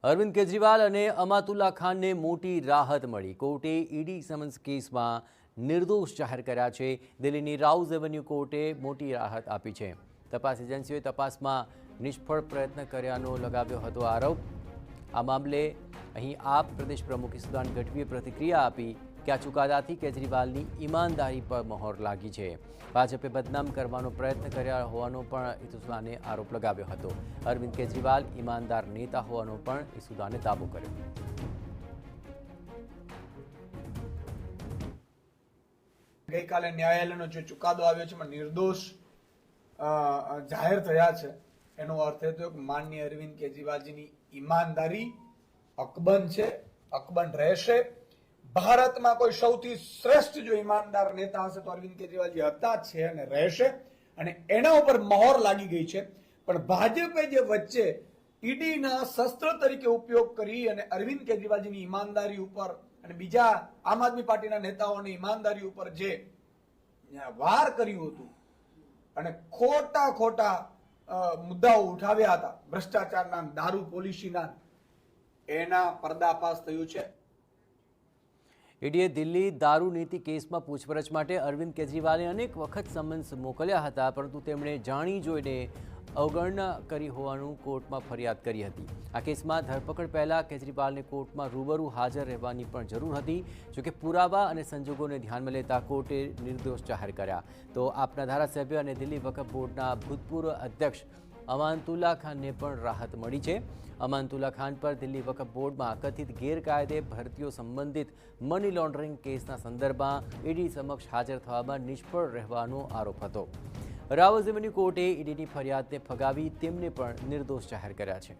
અરવિંદ કેજરીવાલ અને અમાતુલ્લા ખાનને મોટી રાહત મળી। કોર્ટે ઈડી સમન્સ કેસમાં નિર્દોષ જાહેર કર્યા છે। દિલ્હીની રાઉઝ એવન્યુ કોર્ટે મોટી રાહત આપી છે। તપાસ એજન્સીઓએ તપાસમાં નિષ્ફળ પ્રયત્ન કર્યાનો લગાવ્યો હતો આરોપ। આ મામલે અહીં આપ પ્રદેશ પ્રમુખ ઈસુદાન ગઢવીએ પ્રતિક્રિયા આપી કે આ ચુકાદાથી કેજરીવાલની ઈમાનદારી પર મહોર લાગી છે। ભાજપે બદનામ કરવાનો પ્રયત્ન કર્યા હોવાનો પણ ઈસુદાને આરોપ લગાવ્યો હતો। અરવિંદ કેજરીવાલ ઈમાનદાર નેતા હોવાનો પણ ઈસુદાને દાવો કર્યો। ગઈકાલે ન્યાયાલયનો જે ચુકાદો આવ્યો છે એમાં નિર્દોષ જાહેર થયા છે। એનો અર્થ એ થયો કે માનનીય અરવિંદ કેજરીવાલજીની ઈમાનદારી અકબંધ છે, અકબંધ રહેશે। ભારતમાં કોઈ સૌથી શ્રેષ્ઠ જો ઈમાનદાર નેતા હશે તો અરવિંદ કેજરીવાલજી હતા, છે અને રહેશે, અને એના ઉપર મહોર લાગી ગઈ છે। પણ ભાજપે જે વચ્ચે ઈડીના શસ્ત્ર તરીકે ઉપયોગ કરી અને અરવિંદ કેજરીવાલજીની ઈમાનદારી ઉપર અને બીજા આમ આદમી પાર્ટીના નેતાઓની ઈમાનદારી ઉપર જે વાર કર્યું હતું અને ખોટા મુદ્દાઓ ઉઠાવ્યા હતા, ભ્રષ્ટાચારના, દારૂ પોલિસીના, એના પર્દાફાશ થયું છે। ઈડીએ દિલ્હી દારૂ નીતિ કેસમાં પૂછપરછ માટે અરવિંદ કેજરીવાલને અનેક વખત સમન્સ મોકલ્યા હતા, પરંતુ તેમણે જાણી જોઈને અવગણના કરી હોવાનું કોર્ટમાં ફરિયાદ કરી હતી। આ કેસમાં ધરપકડ પહેલા કેજરીવાલને કોર્ટમાં રૂબરૂ હાજર રહેવાની પણ જરૂર હતી। જોકે પુરાવા અને સંજોગોને ધ્યાનમાં લેતા કોર્ટે નિર્દોષ જાહેર કર્યા। તો આપના ધારાસભ્ય અને દિલ્હી વકફ બોર્ડના ભૂતપૂર્વ અધ્યક્ષ અમાતુલ્લા ખાનને પણ રાહત મળી છે। અમાતુલ્લા ખાન પર દિલ્હી વકફ બોર્ડમાં કથિત ગેરકાયદે ભરતીઓ સંબંધિત મની લોન્ડરિંગ કેસના સંદર્ભમાં ઈડી સમક્ષ હાજર થવામાં નિષ્ફળ રહેવાનો આરોપ હતો। રાઉઝ એવન્યુ કોર્ટે ઈડીની ફરિયાદને ફગાવી તેમને પણ નિર્દોષ જાહેર કર્યા છે।